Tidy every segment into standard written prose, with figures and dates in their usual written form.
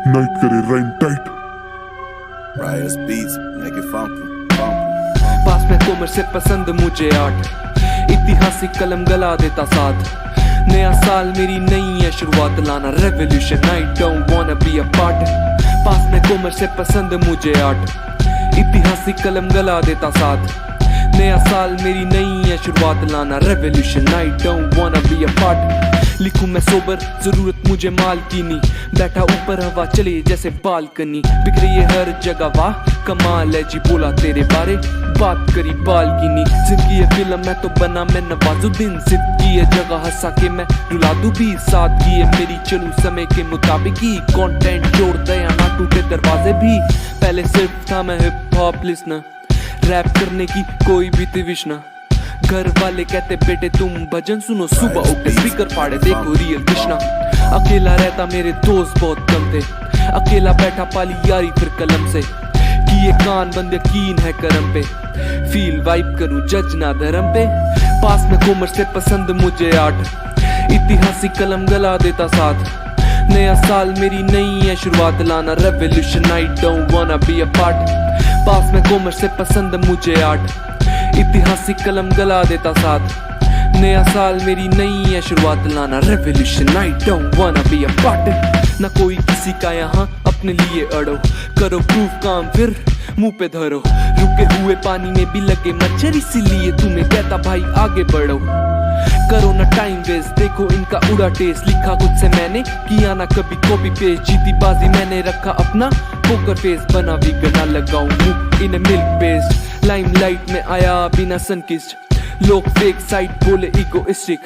Night करे rhyme tight. Riot's beats, make it funky, पास में कोमर से पसंद मुझे आर्ट, इतिहासिक कलम गला देता साथ। नया साल मेरी नई है शुरुआत, लाना revolution, I don't wanna be a part. पास में कोमर से पसंद मुझे आर्ट, इतिहासिक कलम गला देता साथ। नया साल मेरी नई है शुरुआत, लाना revolution, I don't wanna be a part. लिखूं मैं सोबर, जरूरत मुझे माल की नहीं, बैठा ऊपर हवा चले जैसे बालकनी। बिखरी है हर जगह, वाह कमाल है जी, बोला तेरे बारे बात करी बालकिनी। जिंदगी है फिल्म, मैं तो बना मैं नवाजुद्दीन। जिद की है जगह हंसा के मैं रुला दूं भी, सादगी है मेरी चलूं समय के मुताबिक ही। कंटेंट जोड़ दया ना टूटे दरवाजे भी, पहले सिर्फ था मैं हिप हॉप लिसनर, रैप करने की कोई भी तविश ना। घर वाले कहते बेटे तुम भजन सुनो, सुबह उठे स्पीकर फाड़े देखो रियल कृष्णा। अकेला रहता मेरे दोस्त बहुत कम थे, अकेला बैठा पाली यारी फिर कलम से। किए कान बंद यकीन है करम पे, फील वाइब करूं जज ना धर्म पे। पास में कोमर से पसंद मुझे आर्ट, इतिहासिक कलम गला देता साथ। नया साल मेरी नई है शुरुआत, लाना revolution, I don't wanna be a part. पास में कोमर से पसंद मुझे आर्ट, इतिहासिक कलम गला देता साथ। नया साल मेरी नई है शुरुआत, लाना revolution, I don't wanna be a part. ना कोई किसी का यहाँ अपने लिए अड़ो, करो प्रूफ काम फिर मुंह पे धरो। रुके हुए पानी में भी लगे मच्छर, इसीलिए तुम्हें कहता भाई आगे बढ़ो। करो ना टाइम वेस्ट, देखो इनका उड़ा टेस्ट। लिखा खुद से मैंने, किया ना कभी कॉपी पेस्ट। जीती बाजी मैंने, रखा अपना पोकर फेस। बना विगना लगाऊं मुंह इन मिल्क पेस्ट। लाइमलाइट में आया बिना सनकिस्ट, लोग फेक साइट बोले इगोइस्टिक।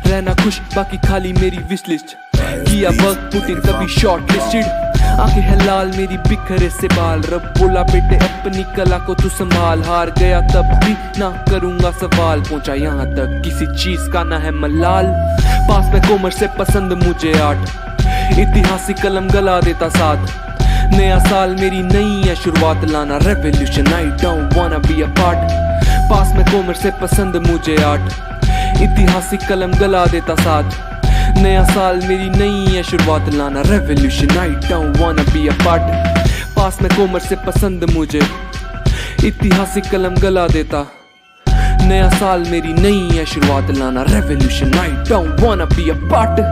रहना खुश बाकी खाली मेरी विश लिस्ट, किया वर्क पुट इन कभी शॉर्ट लिस्टेड। आंखें है लाल मेरी बिखरे से बाल, रब बोला बेटे अपनी कला को तू संभाल। हार गया तब भी ना करूंगा सवाल, पहुंचा यहाँ तक किसी चीज का ना है मलाल। पास में कोमर से पसंद मुझे आर्ट, इतिहासिक कलम गला देता साथ। नया साल मेरी नई है शुरुआत, लाना revolution, I don't wanna be a part. पास में कोमर से पसंद मुझे आर्ट, इतिहासिक कलम गला देता साथ। नया साल मेरी नई है शुरुआत, लाना revolution, I don't wanna be a part. पास में कोमर से पसंद मुझे, इतिहासिक कलम गला देता। नया साल मेरी नई है शुरुआत, लाना revolution, I don't wanna be a part.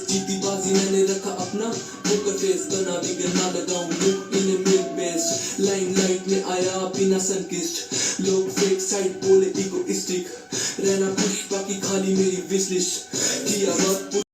जीती बाजी मैंने रखा अपना पोकर फेस। बना विगना लगाऊं मुंह इन मिल्क बेस्ट। लाइमलाइट में आया बिना सनकिस्ट, लोग फेक साइट बोले इगोइस्टिक। रहना खुश बाकी खाली मेरी विश लिस्ट, किया वर्क